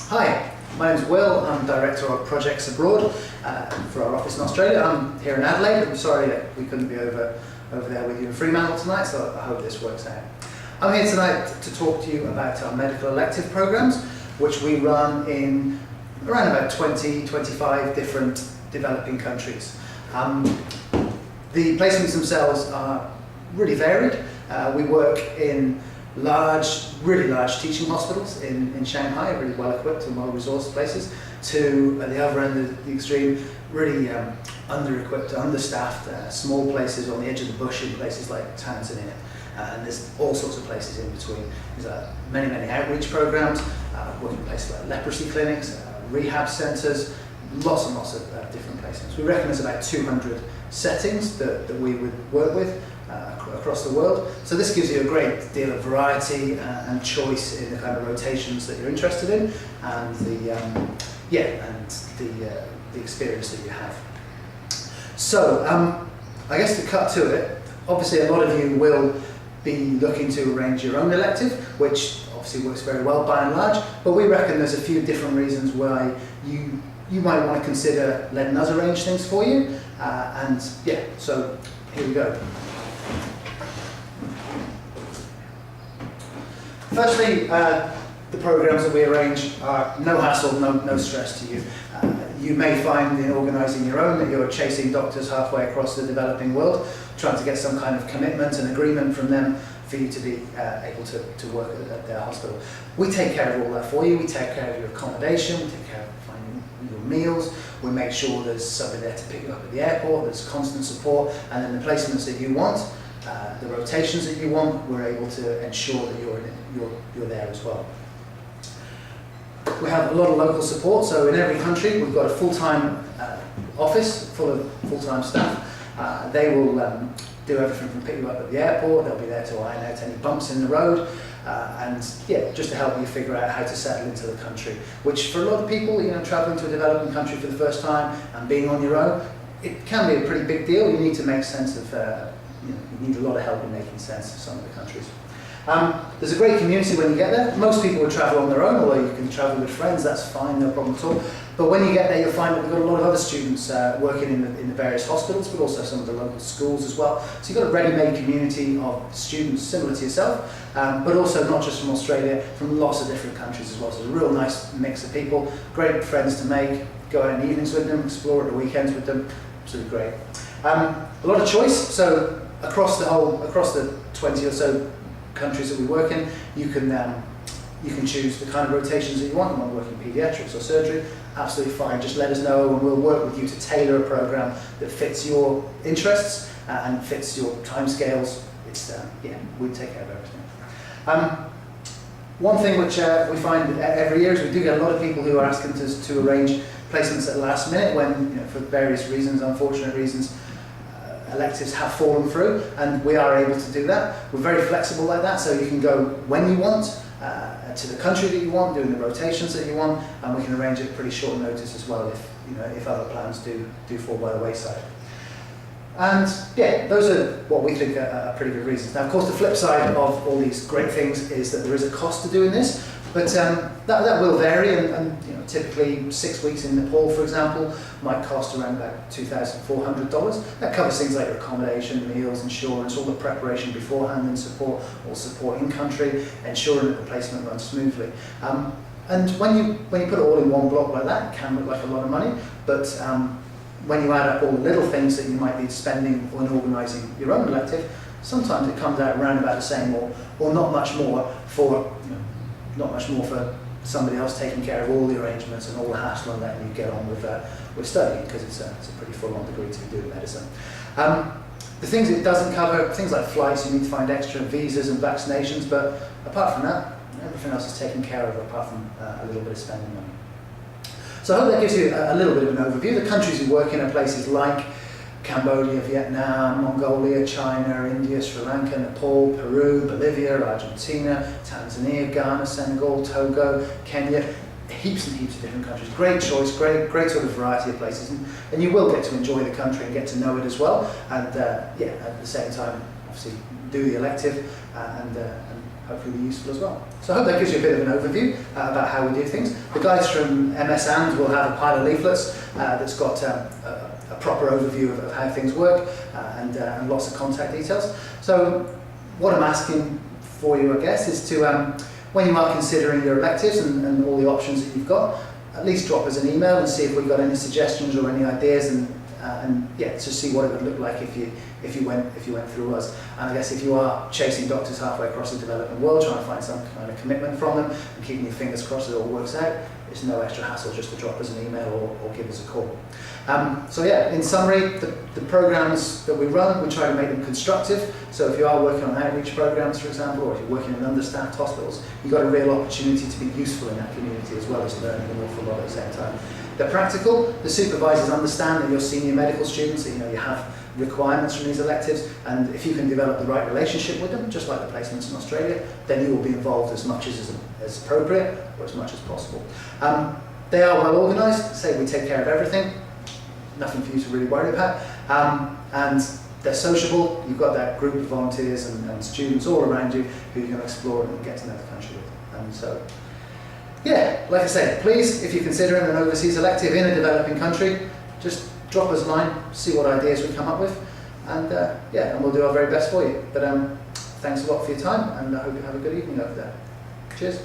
Hi, my name is Will. I'm Director of Projects Abroad for our office in Australia. I'm here in Adelaide. I'm sorry that we couldn't be over there with you in Fremantle tonight, so I hope this works out. I'm here tonight to talk to you about our medical elective programs, which we run in around about 20-25 different developing countries. The placements themselves are really varied. We work in really large teaching hospitals in Shanghai, really well equipped and well resourced places, to at the other end of the extreme, really under-equipped, understaffed, small places on the edge of the bush in places like Tanzania. And there's all sorts of places in between. There's many outreach programs, working in places like leprosy clinics, rehab centres, lots and lots of different placements. We reckon there's about 200 settings that we would work with across the world. So this gives you a great deal of variety and choice in the kind of rotations that you're interested in, and the experience that you have. So I guess to cut to it, obviously a lot of you will be looking to arrange your own elective, which obviously works very well by and large, but we reckon there's a few different reasons why you might want to consider letting us arrange things for you. So here we go. Firstly, the programs that we arrange are no hassle, no stress to you. You may find in organising your own that you're chasing doctors halfway across the developing world, trying to get some kind of commitment and agreement from them for you to be able to work at their hospital. We take care of all that for you. We take care of your accommodation, we take care of finding your meals, we make sure there's somebody there to pick you up at the airport, there's constant support, and then the placements that you want, the rotations that you want, we're able to ensure that you're there as well. We have a lot of local support, so in every country we've got a full-time office full of full-time staff. They will do everything from pick you up at the airport, they'll be there to iron out any bumps in the road, just to help you figure out how to settle into the country, which for a lot of people, travelling to a developing country for the first time and being on your own, it can be a pretty big deal. You need to make sense of, you need a lot of help in making sense of some of the countries. There's a great community when you get there. Most people would travel on their own, although you can travel with friends, that's fine, no problem at all. But when you get there, you'll find that we've got a lot of other students working in the various hospitals, but also some of the local schools as well. So you've got a ready-made community of students similar to yourself, but also not just from Australia, from lots of different countries as well. So it's a real nice mix of people, great friends to make, go out in the evenings with them, explore at the weekends with them, absolutely great. A lot of choice, so across the 20 or so countries that we work in, you can choose the kind of rotations that you want. You want to work in paediatrics or surgery, absolutely fine. Just let us know and we'll work with you to tailor a program that fits your interests and fits your timescales. We take care of everything. One thing which we find every year is we do get a lot of people who are asking us to arrange placements at the last minute when, for various reasons, unfortunate reasons, electives have fallen through, and we are able to do that. We're very flexible like that, so you can go when you want, to the country that you want, doing the rotations that you want, and we can arrange it pretty short notice as well if other plans do fall by the wayside. And those are what we think are pretty good reasons. Now, of course, the flip side of all these great things is that there is a cost to doing this, but that will vary, and typically 6 weeks in Nepal, for example, might cost around about $2,400. That covers things like your accommodation, meals, insurance, all the preparation beforehand, and support, all support in country, ensuring that the placement runs smoothly. And when you put it all in one block like that, it can look like a lot of money, but when you add up all the little things that you might be spending on organising your own elective, sometimes it comes out around about the same, or not much more for somebody else taking care of all the arrangements and all the hassle and letting you get on with studying, because it's a pretty full-on degree to be doing medicine. The things it doesn't cover, things like flights, you need to find extra visas and vaccinations, but apart from that, everything else is taken care of apart from a little bit of spending money. So I hope that gives you a little bit of an overview. The countries we work in are places like Cambodia, Vietnam, Mongolia, China, India, Sri Lanka, Nepal, Peru, Bolivia, Argentina, Tanzania, Ghana, Senegal, Togo, Kenya, heaps and heaps of different countries. Great choice, great sort of variety of places, and you will get to enjoy the country and get to know it as well. And at the same time, obviously, do the elective and hopefully be useful as well. So I hope that gives you a bit of an overview about how we do things. The guys from MS and will have a pile of leaflets that's got a proper overview of how things work and lots of contact details. So what I'm asking for you, I guess, is to, when you are considering your electives and all the options that you've got, at least drop us an email and see if we've got any suggestions or any ideas, and yeah, to see what it would look like if you went through us. And I guess if you are chasing doctors halfway across the developing world, trying to find some kind of commitment from them and keeping your fingers crossed it all works out, it's no extra hassle just to drop us an email or give us a call. So yeah, in summary, the programs that we run, we try to make them constructive. So if you are working on outreach programs, for example, or if you're working in understaffed hospitals, you've got a real opportunity to be useful in that community as well as learning an awful lot at the same time. They're practical. The supervisors understand that you're senior medical students, that you have requirements from these electives, and if you can develop the right relationship with them, just like the placements in Australia, then you will be involved as much as appropriate or as much as possible. They are well organised, say we take care of everything, nothing for you to really worry about, and they're sociable. You've got that group of volunteers and students all around you who you can explore and get to know the country with. And so, yeah, like I say, please, if you're considering an overseas elective in a developing country, just drop us a line, see what ideas we come up with, and yeah, and we'll do our very best for you. But thanks a lot for your time, and I hope you have a good evening over there. Cheers.